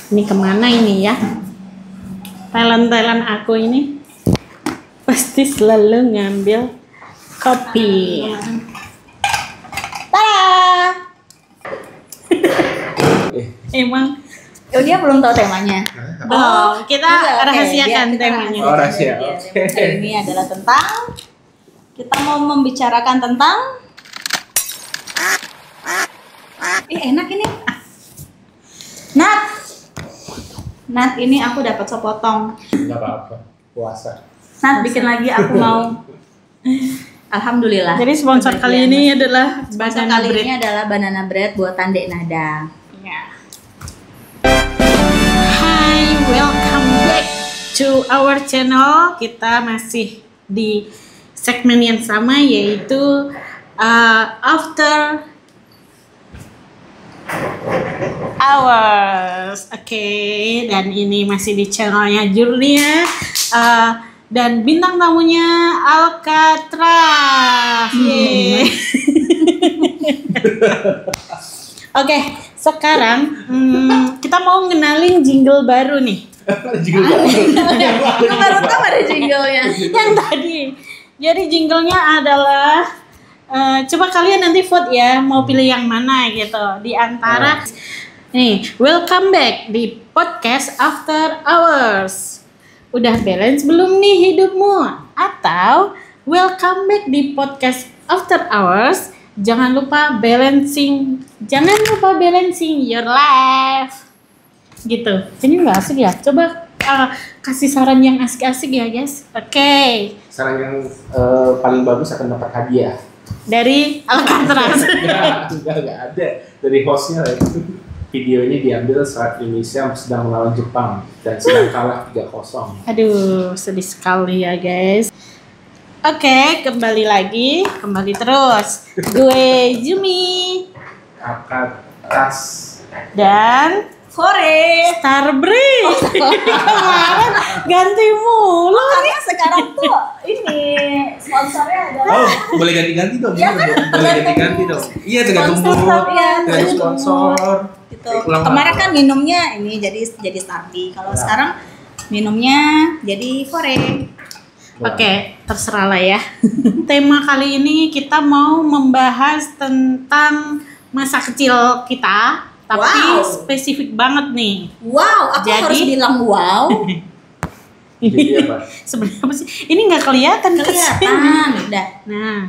Ini kemana ini ya? Talent aku ini pasti selalu ngambil kopi. Tada! Emang Oh, dia belum tahu temanya. belum. Kita rahasiakan temanya. Oh, rahasia. Oke. Ini adalah tentang kita mau membicarakan tentang enak ini. Nat ini aku dapat sepotong. Enggak apa-apa. Puasa. Nat bikin lagi aku mau. Alhamdulillah. Jadi sponsor kali ini adalah Sponsor Banana kali Bread. ini adalah Banana Bread buatan Dek Nada. Ya. Hai, welcome back to our channel. Kita masih di segmen yang sama, yaitu After Hours. Oke, dan ini masih di channelnya Jurnia. Dan bintang tamunya Alcatraz. Yeay. Oke, sekarang kita mau ngenalin jingle baru nih. Aku baru tahu ada jinglenya. Yang tadi. Jadi jinglenya adalah coba kalian nanti vote ya, mau pilih yang mana gitu. Di antara nih, welcome back di podcast After Hours. Udah balance belum nih hidupmu? Atau welcome back di podcast After Hours. Jangan lupa balancing your life. Gitu. Ini nggak asik ya? Coba kasih saran yang asik-asik ya guys. Oke. Saran yang paling bagus akan dapat hadiah. Dari Alcatraz. Enggak ada. Dari hostnya itu. Videonya diambil saat Indonesia sedang melawan Jepang dan sedang kalah 3-0. Aduh, sedih sekali ya guys. Oke, kembali terus. Gue Jumi Alcatraz dan Sore. Starbreeze. Kemarin ganti mulu. Karena sekarang tuh ini sponsornya adalah Oh, boleh ganti-ganti dong. Iya kan? Boleh ganti-ganti dong. Iya, tergantung mood, tergantung sponsor. gitu. Kemarin kan minumnya ini jadi Starby. Kalau sekarang minumnya jadi Fore. Oke, terserah lah ya. Tema kali ini kita mau membahas tentang masa kecil kita, tapi Wow. spesifik banget nih. Wow, aku Jadi- harus bilang wow. Jadi apa? Sebenarnya apa sih? Ini nggak kelihatan kecil. Kelihatan, udah. Nah,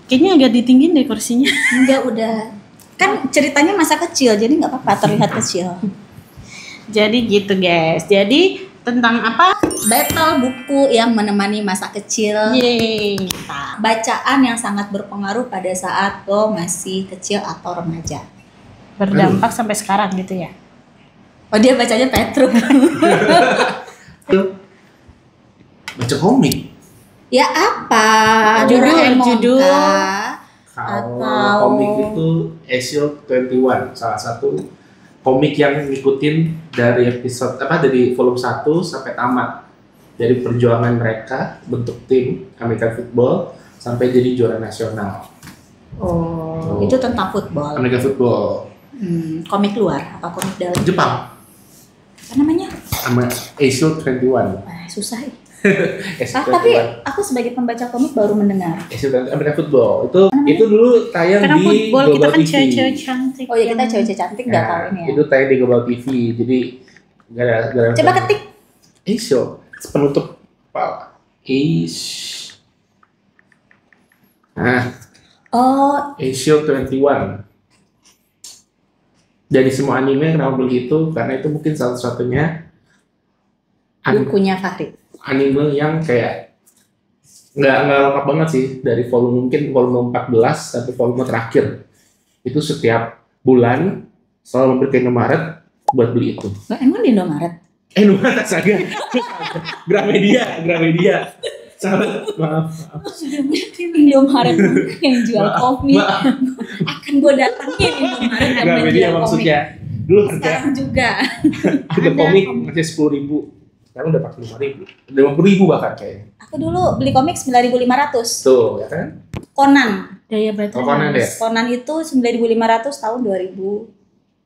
kayaknya agak ditinggiin deh kursinya. Enggak udah. Kan ceritanya masa kecil, jadi nggak apa-apa terlihat kecil. Jadi gitu guys. Jadi tentang apa? Battle buku yang menemani masa kecil. Yeay. Kita. Bacaan yang sangat berpengaruh pada saat lo masih kecil atau remaja. Berdampak sampai sekarang gitu ya. Oh, dia bacanya Petruk. Baca komik. Ya apa? Judul. Kah? Kalau Atau- komik itu Ezio 21, salah satu komik yang ngikutin dari dari volume 1 sampai tamat. Dari perjuangan mereka bentuk tim American Football sampai jadi juara nasional. Oh, itu tentang football. American Football Komik luar apa komik dalam? Jepang Apa namanya? sama Ezio 21. Susah ya. Ezio Tapi 21. aku sebagai pembaca komik baru mendengar. Ezio 21 American Football itu dulu tayang Karena di football kita Global kan TV. cewek-cewek cantik. Oh ya, kita cewek-cewek cantik nggak tahu ini ya. Itu tayang di Global TV. Jadi gara-gara Coba ketik. Ezio penutup kepala. Ezio. Nah, Oh, Ezio 21. Dari semua anime kenapa begitu? Karena itu mungkin satu-satunya bukunya Fahri. anime yang kayak nggak lengkap banget sih, dari mungkin volume 14 sampai volume terakhir. Itu setiap bulan selalu mampir ke Indomaret buat beli itu. Nggak, emang di Indomaret? Indomaret saja. Gramedia. Salah, maaf. Indomaret yang jual komik. Maaf. Akan gue datangin Indomaret yang Gramedia menjual komik. maksudnya. Dulu harga Sekarang juga. komik masih 10.000. Sekarang udah 45.000. 50.000 bahkan kayaknya. Aku dulu beli komik 9.500. Tuh, ya kan? Conan. Daya baterai. Conan deh. Conan itu 9.500 tahun 2000.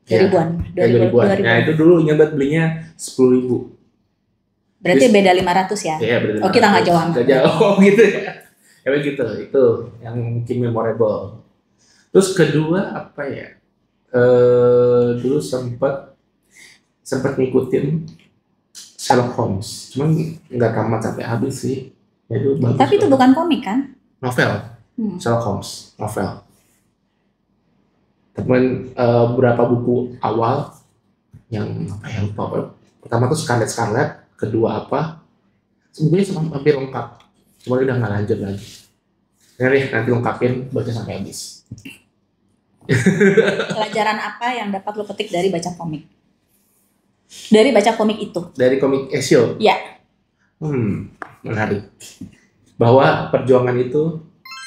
Ya, 2000-an. kayak 2000-an. Nah itu dulu ingat banget belinya 10.000. Berarti beda 500 ya? Iya benar. Oh, kita nggak jauh amat. Nggak jauh gitu ya. Ya begitu, itu yang mungkin memorable. Terus kedua apa ya? Dulu sempat ngikutin Sherlock Holmes, cuman nggak tamat sampai habis sih. Ya, itu bagus. Tapi itu bukan komik kan? Novel. Sherlock Holmes, novel. Temen beberapa buku awal yang apa ya lupa apa. Pertama tuh Scarlet, kedua apa? Sebenarnya hampir lengkap, cuma udah nggak lanjut lagi. Nanti lengkapin baca sampai habis. Pelajaran apa yang dapat lo petik dari baca komik? Dari baca komik itu? Dari komik Ezio. Ya. Menarik. Bahwa perjuangan itu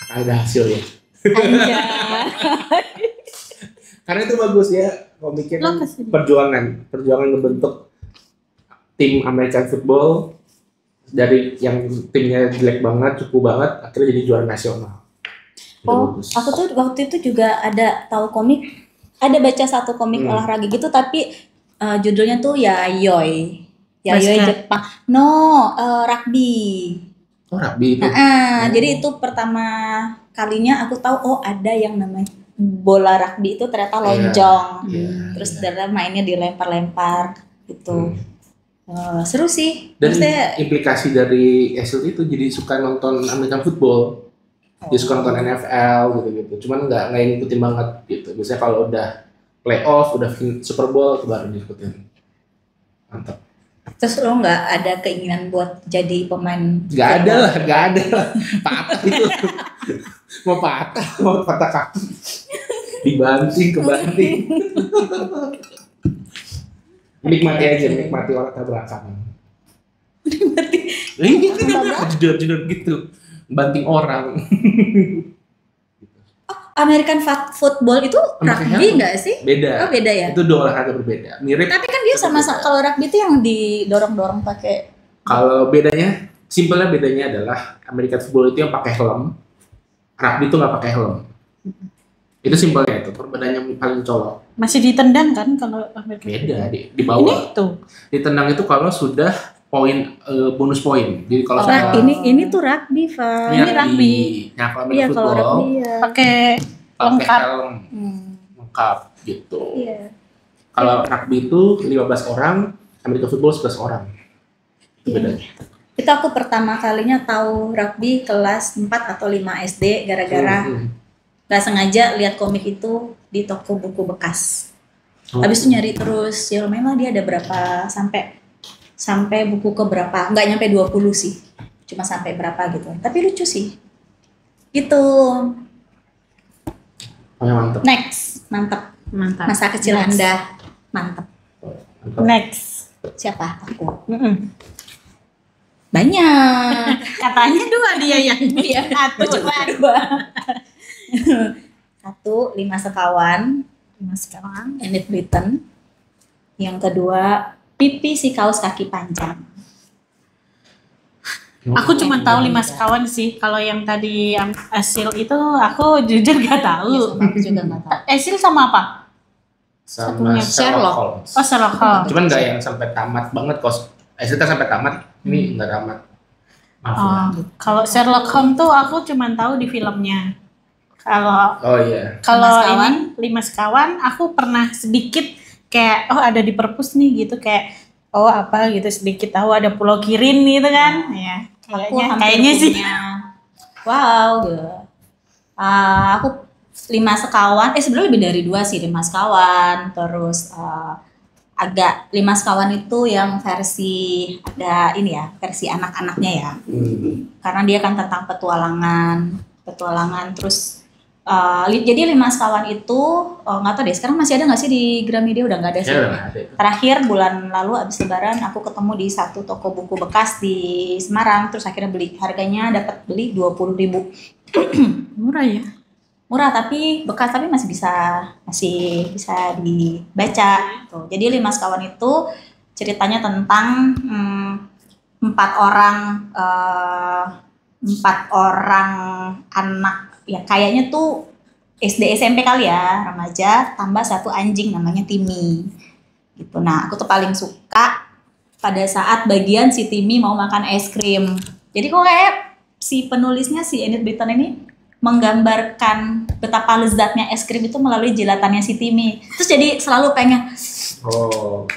akan ada hasilnya. Anjay. Karena itu bagus ya komiknya kan perjuangan ngebentuk tim American football dari yang timnya jelek banget, cukup banget, akhirnya jadi juara nasional. Oh, aku tuh waktu itu juga ada tahu komik, ada baca satu komik olahraga gitu, tapi judulnya tuh Yayoi Jepang. Rugby. Oh, rugby itu. Jadi itu pertama kalinya aku tahu, oh ada yang namanya bola rugby itu ternyata lonjong. Terus ternyata mainnya dilempar-lempar gitu. Seru sih. Dan maksudnya, implikasi dari Ezio itu jadi suka nonton American football. Dia suka nonton NFL gitu-gitu. Cuman nggak ngikutin banget gitu. Biasanya kalau udah playoff, udah Super Bowl, baru diikutin. Mantap. Terus lo nggak ada keinginan buat jadi pemain? Nggak ada lah. Patah itu. mau patah kaki. Kebanting. Nikmati orang tabrakan. Ini jedor gitu. Banting orang. American football itu rugby nggak sih? Beda. Oh beda ya. Itu dua olahraga berbeda. Mirip. Tapi kan dia sama kalau rugby itu yang didorong-dorong pakai. Kalau simpelnya bedanya adalah American football itu yang pakai helm, rugby itu nggak pakai helm. Itu simpelnya itu perbedaannya paling colok. Masih ditendang kan kalau American Beda di bawah. Ini tuh. Ditendang itu kalau sudah bonus poin. Jadi kalau ini tuh rugby, Pak. Ini rugby. Nah, kalau Iya, kalau rugby ya. Pakai lengkap. helm. Lengkap gitu. Iya. Kalau rugby itu 15 orang, American football 11 orang. Itu bedanya. Itu aku pertama kalinya tahu rugby kelas 4 atau 5 SD gara-gara gak sengaja lihat komik itu di toko buku bekas. Habis itu nyari terus, ya lumayan lah dia ada berapa sampai buku ke berapa, nggak nyampe 20 sih, cuma sampai berapa gitu, tapi lucu sih gitu. Mantap. Masa kecil Anda mantap. Next. Siapa? Aku. Banyak. Katanya 2 dia yang Dua. 1, 5 sekawan. Enid Blyton. Yang kedua Pipi si kaos kaki panjang. Aku cuma tahu 5 sekawan sih. Kalau yang tadi Ezio itu aku jujur gak tahu. Aku juga nggak tahu. Ezio sama apa? Sama Sherlock Holmes. Oh, Sherlock Holmes. Cuman nggak yang sampai tamat banget, kos. Kan sampai tamat, ini nggak tamat. Maaf ya. Kalau Sherlock Holmes tuh aku cuma tahu di filmnya. Kalau ini 5 sekawan, aku pernah sedikit kayak ada di perpus nih gitu, kayak apa gitu sedikit tahu ada Pulau Kirin gitu kan. Ya, kayaknya sih. Wow, aku 5 sekawan, sebenarnya lebih dari 2 sih, 5 sekawan, terus agak 5 sekawan itu yang versi ada ini ya, versi anak-anaknya ya. Karena dia kan tentang petualangan terus jadi 5 sekawan itu nggak tahu deh sekarang masih ada nggak sih di Gramedia, udah nggak ada sih. Terakhir bulan lalu abis lebaran aku ketemu di satu toko buku bekas di Semarang, terus akhirnya beli, harganya dapat beli 20.000. Murah ya? Murah tapi bekas, tapi masih bisa dibaca tuh. Jadi 5 sekawan itu ceritanya tentang 4 orang anak ya, kayaknya tuh SD SMP kali ya, remaja, tambah satu anjing namanya Timmy. Gitu. Nah, aku tuh paling suka pada saat bagian si Timmy mau makan es krim. Jadi kok kayak si penulisnya si Enid Blyton ini menggambarkan betapa lezatnya es krim itu melalui jilatannya si Timmy. Terus jadi selalu pengen Oh.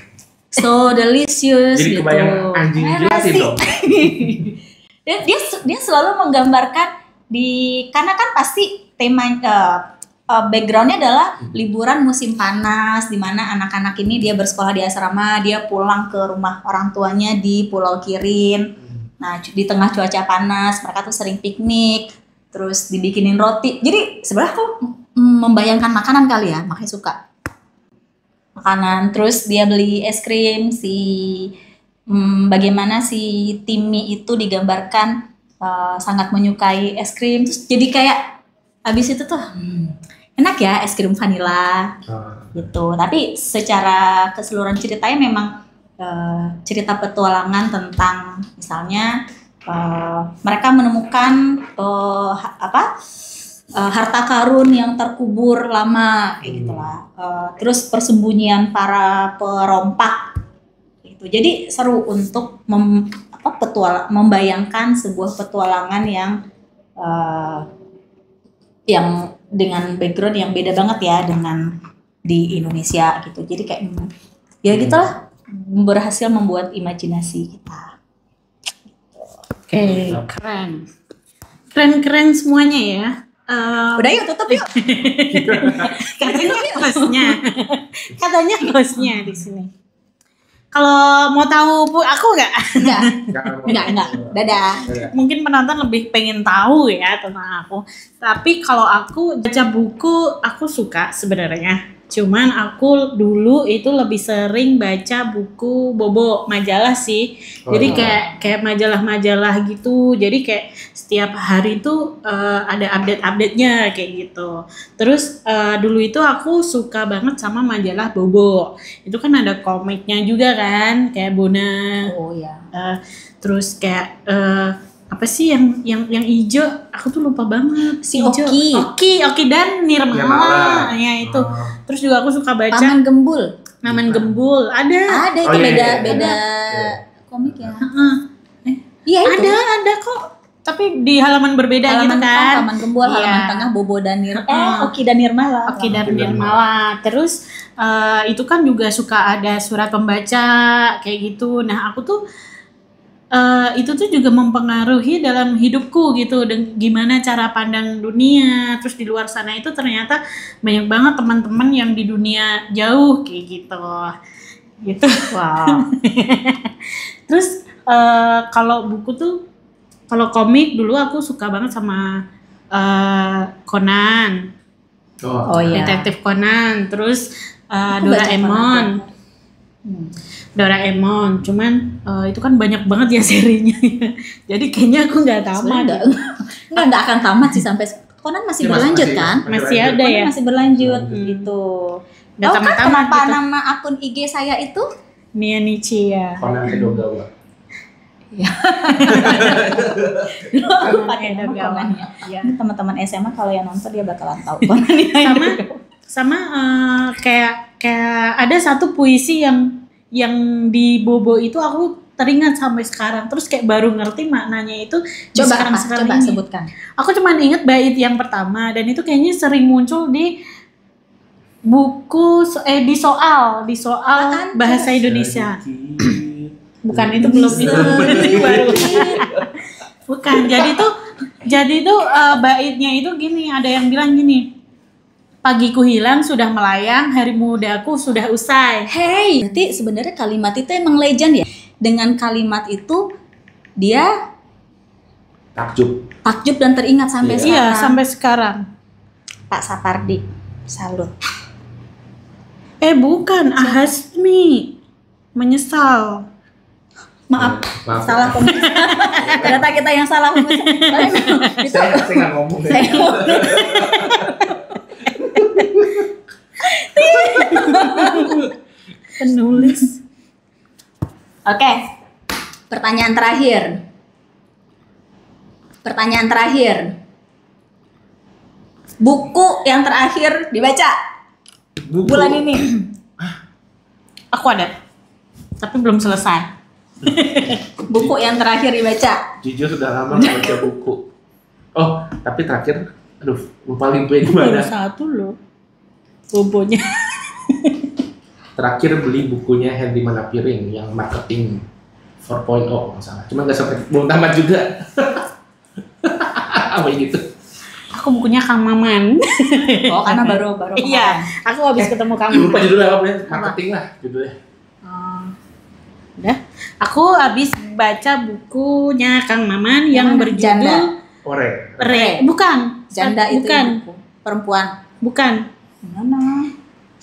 so delicious Jadi gitu. kebayang anjing jelasin dong. dia selalu menggambarkan karena kan pasti tema backgroundnya adalah liburan musim panas, di mana anak-anak ini dia bersekolah di asrama, dia pulang ke rumah orang tuanya di Pulau Kirin. Nah, di tengah cuaca panas, mereka tuh sering piknik, terus dibikinin roti. Jadi sebenarnya aku membayangkan makanan kali ya, makanya suka makanan. Terus dia beli es krim, bagaimana si Timmy itu digambarkan sangat menyukai es krim. Terus jadi kayak abis itu tuh enak ya es krim vanila gitu. Tapi secara keseluruhan ceritanya memang cerita petualangan tentang misalnya mereka menemukan harta karun yang terkubur lama kayak gitulah. Terus persembunyian para perompak gitu. Jadi seru untuk membayangkan sebuah petualangan yang dengan background yang beda banget ya dengan di Indonesia gitu. Jadi kayak ya gitulah, berhasil membuat imajinasi kita. Oke, keren semuanya ya. Udah yuk tutup yuk. Katanya hostnya di sini. Kalau mau tahu aku nggak? Enggak. Dadah. Mungkin penonton lebih pengen tahu ya tentang aku. Tapi kalau aku baca buku, aku suka sebenarnya. Cuman aku dulu itu lebih sering baca buku bobo, majalah sih. Jadi kayak majalah-majalah gitu. Jadi kayak setiap hari itu ada update-update-nya kayak gitu. Terus dulu itu aku suka banget sama majalah Bobo. Itu kan ada komiknya juga kan, kayak Bona. Oh ya. Terus kayak apa sih yang hijau? Aku tuh lupa banget. Si hijau. Oki dan Nirmala. Ya itu. Terus juga aku suka baca Taman Gembul. Ada Itu beda komik ya. Iya itu. Ada kok. Tapi di halaman berbeda gitu kan. Taman Gembul, halaman tengah Bobo dan Oki dan Nirmala. Terus itu kan juga suka ada surat pembaca kayak gitu. Nah aku tuh itu tuh juga mempengaruhi dalam hidupku gitu, dan gimana cara pandang dunia. Terus di luar sana itu ternyata banyak banget teman-teman yang di dunia jauh kayak gitu. Wow. Terus kalau buku tuh, kalau komik dulu aku suka banget sama Conan. Oh iya. Detektif Conan. Terus Doraemon, cuman itu kan banyak banget ya serinya. Jadi kayaknya aku nggak tamat. Nggak akan tamat sih sampai Conan masih berlanjut kan? Masih ada ya. Masih berlanjut gitu. Nggak tamat-tamat kenapa gitu. Nama akun IG saya itu? Nia Nichi ya. Conan Edogawa. Aku pakai nama Conan ya. Ini teman-teman SMA kalau yang nonton dia bakalan tahu Conan. Sama kayak ada satu puisi yang di Bobo itu aku teringat sampai sekarang. Terus kayak baru ngerti maknanya itu. Coba sebutkan. Aku cuma inget bait yang pertama, dan itu kayaknya sering muncul di buku di soal bahasa Indonesia. Bukan, itu belum itu baru. Bukan. Jadi tuh baitnya itu gini, ada yang bilang gini. Pagiku hilang sudah melayang, hari mudaku sudah usai. Hey, berarti sebenarnya kalimat itu emang legend ya. Dengan kalimat itu dia takjub dan teringat sampai sekarang. Iya, sampai sekarang. Pak Sapardi, salut. Bukan, Ahasmi menyesal. Maaf. Salah pemirsa. Ternyata kita yang salah pemirsa. Saya nggak ngomong. Penulis. Oke. Pertanyaan terakhir. Buku yang terakhir dibaca Buku. bulan ini. Aku ada, tapi belum selesai. Buku yang terakhir dibaca. Jujur sudah lama nggak baca buku. Oh, tapi terakhir, aduh, lupa limpe di Baru mana. satu loh bobonya. Terakhir beli bukunya Henry Manapiring yang marketing 4.0 nggak salah. Cuma nggak sampai, belum tamat juga. Apa gitu? Aku bukunya Kang Maman. Oh, karena baru Iya, kemarin. aku habis ketemu Kang Lupa Maman. judulnya apa ya? Marketing lah judulnya. Udah. Aku habis baca bukunya Kang Maman yang mana? berjudul Janda. Ore. Bukan. Janda itu bukan. ibuku. Perempuan. Bukan. Mana?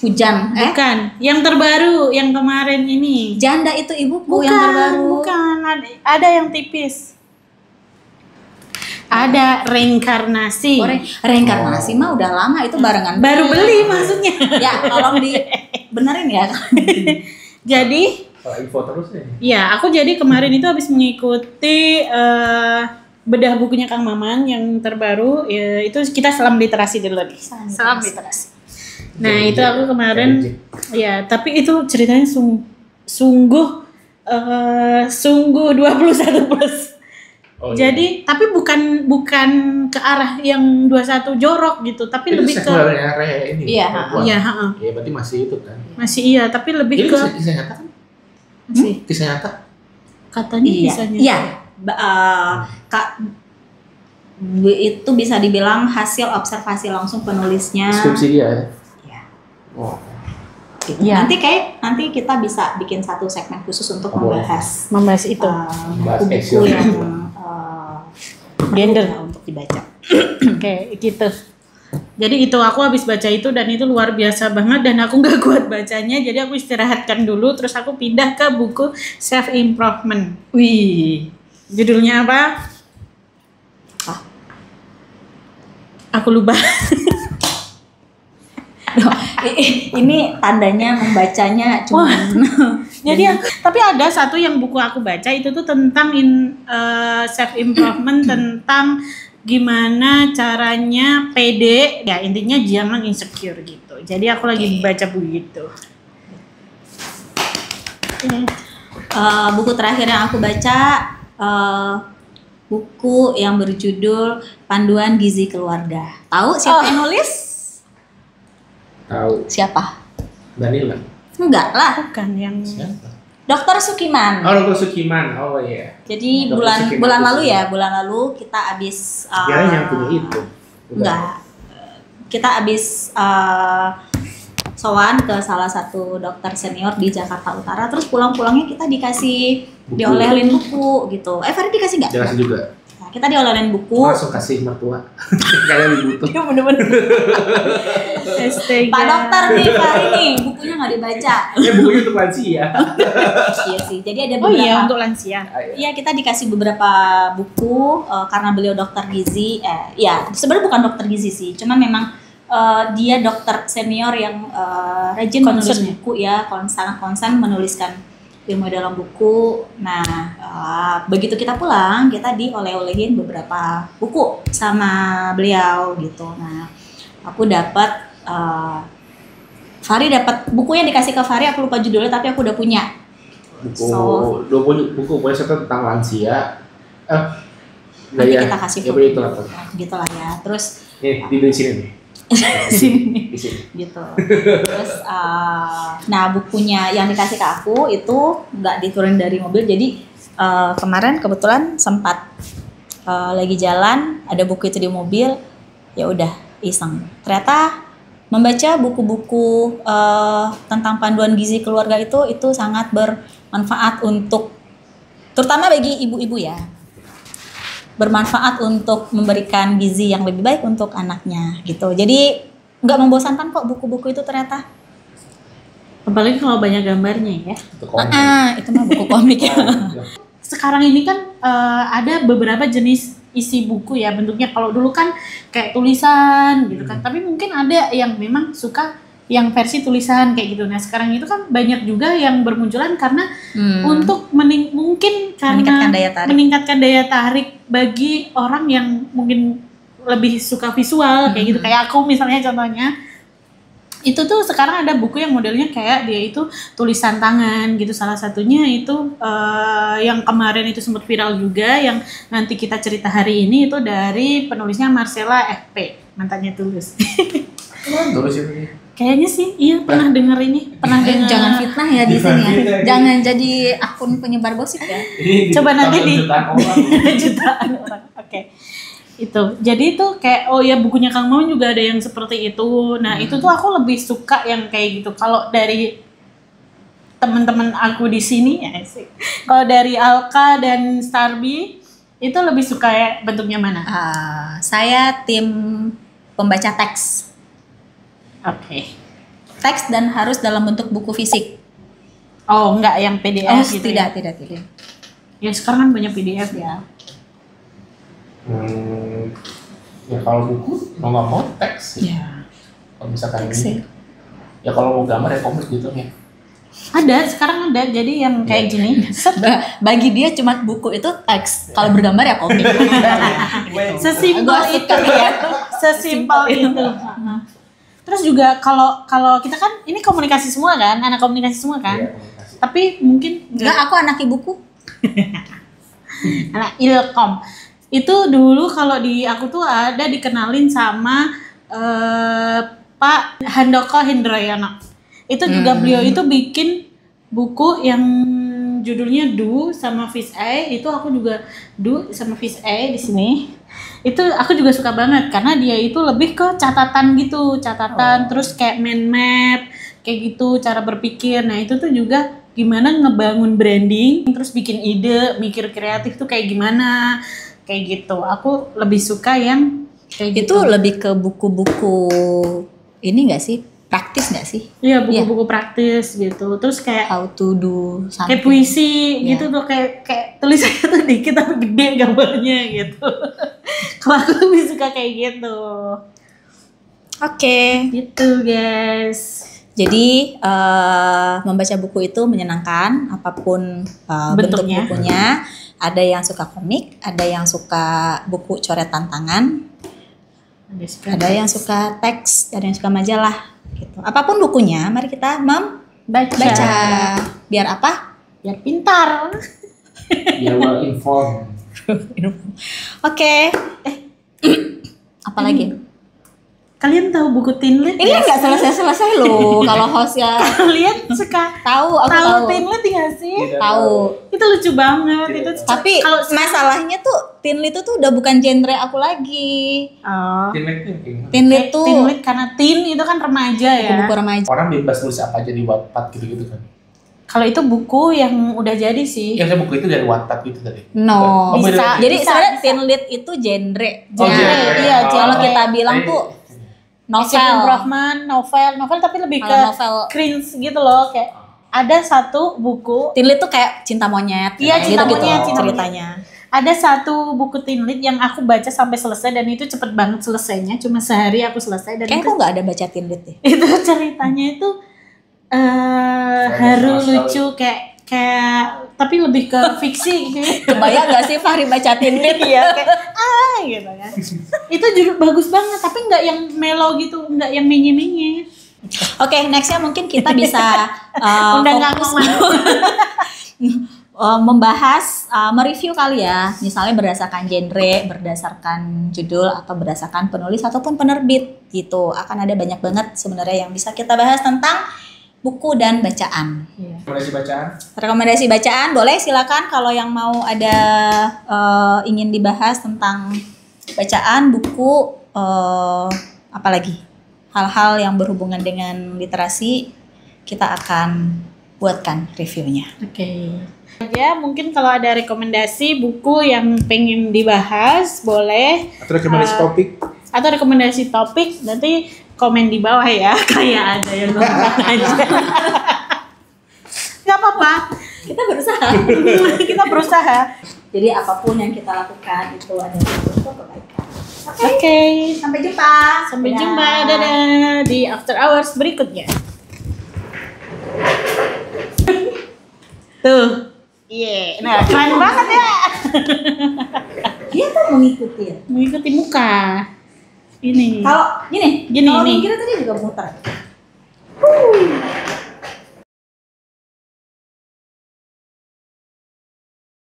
Hujan. Bukan. Yang terbaru, yang kemarin ini. Janda itu ibuku Bukan, yang terbaru. bukan. Ada yang tipis. Ada reinkarnasi. Reinkarnasi mah udah lama itu barengan. Baru beli maksudnya. Ya, tolong dibenerin ya. Jadi, Kalau info terus nih. ya aku jadi kemarin itu habis mengikuti bedah bukunya Kang Maman yang terbaru. Ya, itu kita salam literasi dulu nih. Salam literasi. Nah, itu aku kemarin, ya, tapi itu ceritanya sungguh 21 plus. Oh, iya. Jadi, tapi bukan ke arah yang 21 jorok gitu, tapi itu lebih ke sekulernya Re ini. Iya, perempuan. iya, heeh. Iya, berarti masih itu kan. Masih iya, tapi lebih Ini ke kisah nyata kan? masih Kisah nyata. katanya Iya. misalnya. Iya. Itu bisa dibilang hasil observasi langsung penulisnya. Deskripsi dia ya. Iya. Oh. Iya. Nanti kita bisa bikin satu segmen khusus untuk Oh, boleh. Membahas itu. Bahas buku-buku Ezio. yang Gender. ya, untuk dibaca. Oke, gitu. Jadi itu aku habis baca itu dan itu luar biasa banget dan aku nggak kuat bacanya, jadi aku istirahatkan dulu terus aku pindah ke buku self improvement. Wih. Judulnya apa? Aku lupa. Ini tandanya membacanya cuma Jadi tapi ada satu yang buku aku baca itu tuh tentang self improvement tentang gimana caranya pede, ya intinya jangan insecure gitu. Jadi aku lagi baca buku itu. buku terakhir yang aku baca buku yang berjudul Panduan Gizi Keluarga. Tahu siapa yang nulis? Tahu. Siapa? Danila. Enggak lah, Bukan yang Siapa? Dr. Sukiman. Oh, Dr. Sukiman. Oh iya. Jadi Dr. bulan Sukiman bulan itu lalu sih. ya, bulan lalu kita habis Kirain yang punya itu. Bukan. enggak. Kita habis sowan ke salah satu dokter senior di Jakarta Utara, terus pulang-pulangnya kita dikasih Buku. diolehin buku gitu. Farid dikasih nggak? Jelasin juga. Nah, kita diolehin buku. Langsung kasih mertua. Kalian lebih butuh. Iya bener-bener. Astaga. Pak dokter nih, Pak ini bukunya nggak dibaca. Ya bukunya untuk lansia. Iya sih. Jadi ada Oh beberapa. iya, untuk lansia. Iya, kita dikasih beberapa buku karena beliau dokter gizi. Ya sebenarnya bukan dokter gizi sih, cuman memang dia dokter senior yang rajin menulis Concern ya? buku ya, sangat konsen menuliskan ilmu dalam buku. Nah, begitu kita pulang, kita dioleh-olehin beberapa buku sama beliau gitu. Nah, aku dapat Fari dapat buku yang dikasih ke Fari, aku lupa judulnya tapi aku udah punya. Buku, buku pokoknya satu tentang lansia. Nanti kita kasih ya, foto. itu apa? Gitu lah ya. Terus Nih, di sini nih. sini Di sini. gitu. Terus nah bukunya yang dikasih ke aku itu nggak diturunin dari mobil, jadi kemarin kebetulan sempat lagi jalan ada buku itu di mobil, ya udah iseng. Ternyata membaca buku-buku tentang panduan gizi keluarga itu sangat bermanfaat untuk terutama bagi ibu-ibu ya. Bermanfaat untuk memberikan gizi yang lebih baik untuk anaknya gitu. Jadi nggak membosankan kok buku-buku itu ternyata. Apalagi kalau banyak gambarnya ya. Itu komik. Itu mah buku komik ya. Sekarang ini kan ada beberapa jenis isi buku ya, bentuknya kalau dulu kan kayak tulisan gitu kan, tapi mungkin ada yang memang suka yang versi tulisan kayak gitu. Nah sekarang itu kan banyak juga yang bermunculan karena untuk mungkin karena Meningkatkan daya tarik. meningkatkan daya tarik bagi orang yang mungkin lebih suka visual kayak gitu. Kayak aku misalnya contohnya itu tuh sekarang ada buku yang modelnya kayak dia itu tulisan tangan gitu. Salah satunya itu yang kemarin itu sempat viral juga, yang nanti kita cerita hari ini itu dari penulisnya Marcella FP, mantannya Tulus. Tulus ini. Kayaknya sih iya pernah denger ini, pernah dengar. Jangan fitnah ya di sini ya. Jangan jadi akun penyebar gosip ya. Coba nanti di jutaan orang. jutaan orang. Oke. Itu jadi itu kayak oh ya bukunya Kang Maun juga ada yang seperti itu. Nah itu tuh aku lebih suka yang kayak gitu. Kalau dari teman-teman aku di sini ya sih, kalau dari Alka dan Starby itu lebih suka ya bentuknya mana? Saya tim pembaca teks. Oke. Teks dan harus dalam bentuk buku fisik. Oh enggak yang PDF gitu tidak. Ya sekarang kan banyak PDF ya. Ya kalau buku mau nggak mau teks ya. Kalau misalkan ini, ya kalau mau gambar ya komik gitu ya. Ada sekarang ada jadi yang kayak gini. Bagi dia cuma buku itu teks. Kalau bergambar ya komik. Sesimpel itu ya. Sesimpel itu. Terus juga kalau kita kan ini komunikasi semua kan, anak komunikasi semua kan. Iya, Tapi mungkin Enggak, aku anak ibuku. anak ilkom. Itu dulu kalau di aku tuh ada dikenalin sama Pak Handoko Hendroyono. Itu juga beliau itu bikin buku yang judulnya Do sama Fish Eye. Itu aku juga Do sama Fish Eye di sini. Itu aku juga suka banget karena dia itu lebih ke catatan gitu, terus kayak mind map kayak gitu cara berpikir. Nah, itu tuh juga gimana ngebangun branding, terus bikin ide, mikir kreatif tuh kayak gimana. Kayak gitu. Aku lebih suka yang kayak gitu. Itu lebih ke buku-buku ini enggak sih? Praktis enggak sih? Iya, buku-buku praktis gitu. Terus kayak How to do something. kayak puisi gitu tuh, kayak tulisannya tuh dikit tapi gede gambarnya gitu. Kalau aku lebih suka kayak gitu. Oke. Gitu, guys. Jadi membaca buku itu menyenangkan apapun bentuk Bentuknya. bukunya. Ada yang suka komik, ada yang suka buku coretan tangan, ada yang suka teks, ada yang suka majalah gitu. Apapun bukunya, mari kita membaca. Biar apa? Biar pintar. Biar well informed. Oke. Apa lagi? Kalian tahu buku Tinlit? Ini nggak selesai loh kalau host ya. Kalian suka Tahu, aku tahu tahu. Tinlit nggak sih? Tidak Tahu. Itu lucu banget. Itu Tapi kalau masalahnya tuh Tinlit itu tuh udah bukan genre aku lagi. oh, Tinlit thinking. Tinlit tuh Tinlit karena teen itu kan remaja ya. buku-buku remaja. Orang bebas nulis apa aja di Wattpad gitu-gitu kan. Kalau itu buku yang udah jadi sih. Ya saya buku itu dari Wattpad gitu tadi. No. Oh, Bisa. Jadi Bisa, sebenarnya bisa. Tinlit itu genre. Oh, Genre, genre. iya, Oh. Kalau kita bilang Saya- tuh Novel. novel. Brahman, novel tapi lebih ke Kalau novel cringe gitu loh, kayak ada satu buku, Tinlit tuh kayak cinta monyet. Iya, cinta gitu, monyet, cinta ceritanya. ada satu buku Tinlit yang aku baca sampai selesai dan itu cepet banget selesainya, cuma sehari aku selesai dan Kayaknya itu, aku nggak ada baca Tinlit deh. itu ceritanya itu haru, Nostalgia. lucu, kayak tapi lebih ke fiksi gitu. Kebayang nggak sih Fahri baca Tinlit? Iya, kayak gitu kan. Itu juga bagus banget, tapi nggak yang melo gitu, nggak yang menye-menye. Oke, nextnya mungkin kita bisa Undang Kang fokus Maman. membahas, mereview kali ya, misalnya berdasarkan genre, berdasarkan judul, atau berdasarkan penulis ataupun penerbit gitu. Akan ada banyak banget sebenarnya yang bisa kita bahas tentang buku dan bacaan. Rekomendasi bacaan. Rekomendasi bacaan boleh, silakan kalau yang mau ada ingin dibahas tentang bacaan, buku, apalagi hal-hal yang berhubungan dengan literasi, kita akan buatkan reviewnya. Oke. Ya, mungkin kalau ada rekomendasi buku yang pengen dibahas boleh, Atau rekomendasi topik. atau rekomendasi topik nanti komen di bawah ya. Kayak ada yang ngomong aja. Nggak apa-apa. Kita berusaha. Kita berusaha. Jadi apapun yang kita lakukan itu ada untuk kebaikan. Oke. Sampai jumpa. Sampai Dadah. jumpa. Dadah di After Hours berikutnya. Tuh. Iya. Nah, keren banget ya. Dia tuh mengikuti ya. Mengikuti muka. ini. Kalau gini, Gini, kalau nih. minggir tadi juga muter.